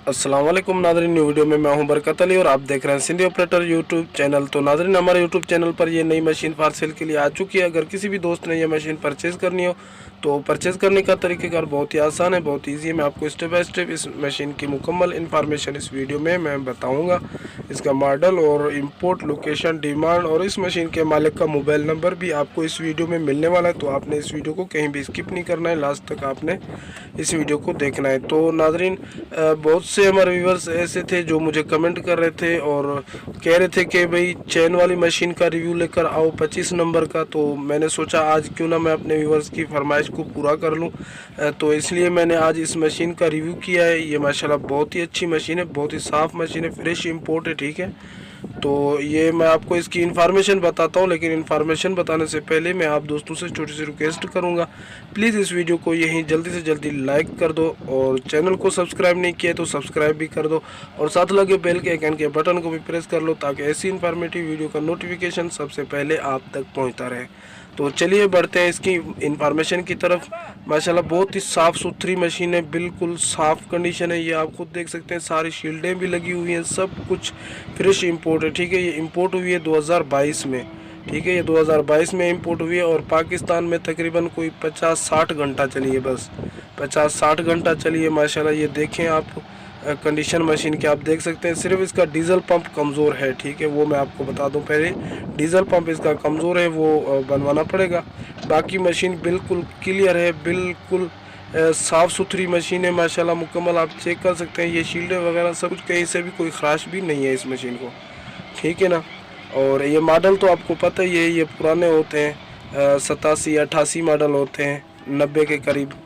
अस्सलाम वालेकुम नाज़रीन, न्यू वीडियो में मैं हूं बरकत अली और आप देख रहे हैं सिंधी ऑपरेटर यूट्यूब चैनल। तो नाज़रीन, हमारे यूट्यूब चैनल पर ये नई मशीन फॉर सेल के लिए आ चुकी है। अगर किसी भी दोस्त ने ये मशीन परचेज़ करनी हो तो परचेज़ करने का तरीक़ेकार बहुत ही आसान है, बहुत ईजी है। मैं आपको स्टेप बाय स्टेप इस मशीन की मुकम्मल इन्फॉर्मेशन इस वीडियो में मैं बताऊँगा। इसका मॉडल और इम्पोर्ट लोकेशन, डिमांड और इस मशीन के मालिक का मोबाइल नंबर भी आपको इस वीडियो में मिलने वाला है। तो आपने इस वीडियो को कहीं भी स्किप नहीं करना है, लास्ट तक आपने इस वीडियो को देखना है। तो नाज़रीन, बहुत से हमारे व्यूवर्स ऐसे थे जो मुझे कमेंट कर रहे थे और कह रहे थे कि भाई चैन वाली मशीन का रिव्यू लेकर आओ 25 नंबर का। तो मैंने सोचा आज क्यों ना मैं अपने व्यूवर्स की फरमाइश को पूरा कर लूं, तो इसलिए मैंने आज इस मशीन का रिव्यू किया है। ये माशाल्लाह बहुत ही अच्छी मशीन है, बहुत ही साफ़ मशीन है, फ्रेश इंपोर्ट है, ठीक है। तो ये मैं आपको इसकी इन्फॉर्मेशन बताता हूँ, लेकिन इन्फॉर्मेशन बताने से पहले मैं आप दोस्तों से छोटी सी रिक्वेस्ट करूँगा, प्लीज़ इस वीडियो को यहीं जल्दी से जल्दी लाइक कर दो और चैनल को सब्सक्राइब नहीं किया तो सब्सक्राइब भी कर दो और साथ लगे बेल के आइकन के बटन को भी प्रेस कर लो ताकि ऐसी इन्फॉर्मेटिव वीडियो का नोटिफिकेशन सबसे पहले आप तक पहुँचता रहे। तो चलिए बढ़ते हैं इसकी इन्फॉर्मेशन की तरफ। माशाल्लाह बहुत ही साफ़ सुथरी मशीन है, बिल्कुल साफ़ कंडीशन है। ये आप खुद देख सकते हैं, सारी शील्डें भी लगी हुई हैं, सब कुछ फ्रेश इंपोर्ट है, ठीक है। ये इंपोर्ट हुई है 2022 में, ठीक है। ये 2022 में इंपोर्ट हुई है और पाकिस्तान में तकरीबन कोई 50-60 घंटा चली है, बस 50-60 घंटा चली है। माशाल्लाह ये देखें आप कंडीशन मशीन के, आप देख सकते हैं। सिर्फ इसका डीजल पंप कमज़ोर है, ठीक है, वो मैं आपको बता दूं पहले। डीजल पंप इसका कमज़ोर है, वो बनवाना पड़ेगा। बाकी मशीन बिल्कुल क्लियर है, बिल्कुल साफ़ सुथरी मशीन है माशाल्लाह मुकम्मल। आप चेक कर सकते हैं, ये शील्डें वगैरह सब कुछ, कहीं से भी कोई ख़राश भी नहीं है इस मशीन को, ठीक है ना। और ये मॉडल तो आपको पता ही है, ये पुराने होते हैं, 87-88 मॉडल होते हैं, 90 के करीब।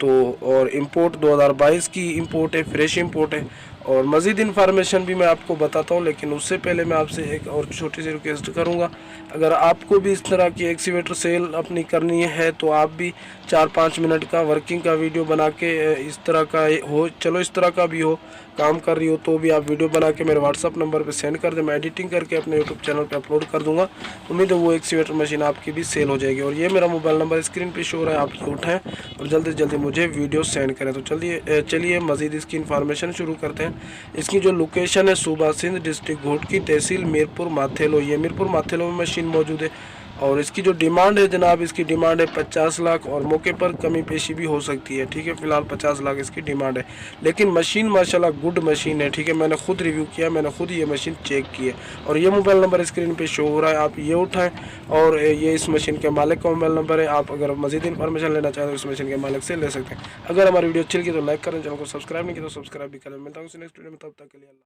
तो और इंपोर्ट 2022 की इंपोर्ट है, फ्रेश इंपोर्ट है। और मज़ीद इन्फॉर्मेशन भी मैं आपको बताता हूँ, लेकिन उससे पहले मैं आपसे एक और छोटी सी रिक्वेस्ट करूँगा। अगर आपको भी इस तरह की एक्सीवेटर सेल अपनी करनी है तो आप भी 4-5 मिनट का वर्किंग का वीडियो बना के इस तरह का हो, चलो इस तरह का भी हो, काम कर रही हो तो भी आप वीडियो बना के मेरे व्हाट्सअप नंबर पे सेंड कर दें। मैं एडिटिंग करके अपने यूट्यूब चैनल पे अपलोड कर दूंगा। उम्मीद है वो एक्सीवेटर मशीन आपकी भी सेल हो जाएगी। और ये मेरा मोबाइल नंबर स्क्रीन पे शो हो रहा है, आप ये उठाएँ और जल्दी से जल्दी मुझे वीडियो सेंड करें। तो चलिए मज़ीद इसकी इन्फॉर्मेशन शुरू करते हैं। इसकी जो लोकेशन है, सूबा सिंध, डिस्ट्रिक्ट घोटकी, तहसील मीरपुर माथेलो। ये मीरपुर माथेलो में मशीन मौजूद है। और इसकी जो डिमांड है जनाब, इसकी डिमांड है 50 लाख और मौके पर कमी पेशी भी हो सकती है, ठीक है। फ़िलहाल 50 लाख इसकी डिमांड है, लेकिन मशीन माशाल्लाह गुड मशीन है, ठीक है। मैंने खुद रिव्यू किया, मैंने खुद ये मशीन चेक की है। और ये मोबाइल नंबर स्क्रीन पे शो हो रहा है, आप ये उठाएं और ये इस मशीन के मालिक का मोबाइल नंबर है। आप अगर मज़ीद इन्फॉर्मेशन लेना चाहें तो इस मशीन के मालिक से ले सकते हैं। अगर हमारी वीडियो अच्छी लगी तो लाइक करें, चैनल को सब्सक्राइब नहीं किया तो सब्सक्राइब भी करें। मिलता हूँ नेक्स्ट वीडियो में, तब तक के लिए।